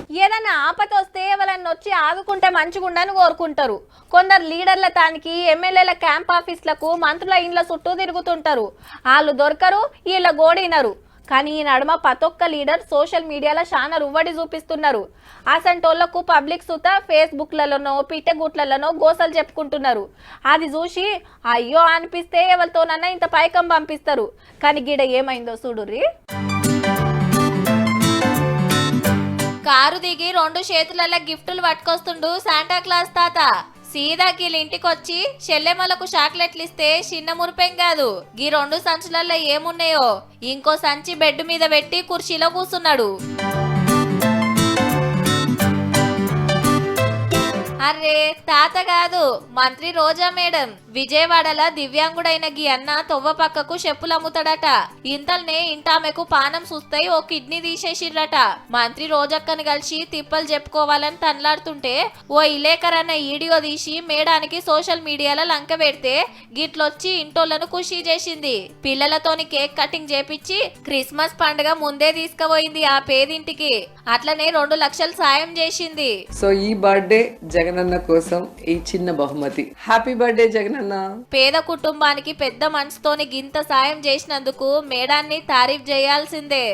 ఏదైనా ఆపత వస్తే ఎవరన్నా వచ్చి ఆదుకుంటే మంచిగుండని కోరుకుంటారు. కొందరు లీడర్ల తానికి ఎమ్మెల్యేల క్యాంప్ ఆఫీస్లకు మంత్రుల ఇండ్ల చుట్టూ తిరుగుతుంటారు. వాళ్ళు దొరకరు, వీళ్ళ గోడినరు. కానీ ఈ నడుమ ప్రతొక్క లీడర్ సోషల్ మీడియాలో చాలా రువ్వడి చూపిస్తున్నారు. అసంటోళ్లకు పబ్లిక్ సుత ఫేస్బుక్లలోనో పిట్టగుట్లలోనో గోసలు చెప్పుకుంటున్నారు. అది చూసి అయ్యో అనిపిస్తే ఎవరితోనన్నా ఇంత పైకం పంపిస్తారు. కానీ గిడ ఏమైందో చూడుర్రి. కారు దిగి 2 చేతులలో గిఫ్టులు పట్టుకొస్తుండు శాంటా క్లాస్ తాత. సీదాకి ఇంటికొచ్చి చెల్లెమ్మలకు చాక్లెట్లు ఇస్తే చిన్న మురిపేం కాదు. గీ 2 సంచులలో ఏమున్నాయో ఇంకో సంచి బెడ్ మీద పెట్టి కుర్చీలో కూర్చున్నాడు. అరే తాత కాదు, మంత్రి రోజా మేడం. విజయవాడల దివ్యాంగుడైన గీ అన్న తొవ్వ పక్కకు చెప్పులు అమ్ముతాడట. ఇంతల్నే ఇంటామెకు పానం సుస్తాయి ఓ కిడ్నీ తీసేసిర్రట. మంత్రి రోజక్కను కలిసి తిప్పలు చెప్పుకోవాలని తన్లాడుతుంటే ఓ ఇలేకర్ అన్న వీడియో తీసి మేడానికి సోషల్ మీడియాలో లంక పెడితే గిట్లొచ్చి ఇంటోళ్లను ఖుషి చేసింది. పిల్లలతోని కేక్ కటింగ్ చేపించి క్రిస్మస్ పండుగ ముందే తీసుకుపోయింది ఆ పేదింటికి. అట్లనే 2 లక్షలు సాయం చేసింది. సో ఈ బర్త్డే జగనన్న కోసం ఈ చిన్న బహుమతి. Happy birthday Jagananna. పేద కుటుంబానికి పెద్ద మనసుతోని గింత సాయం చేసినందుకు మేడాన్ని తారీఫ్ చేయాల్సిందే.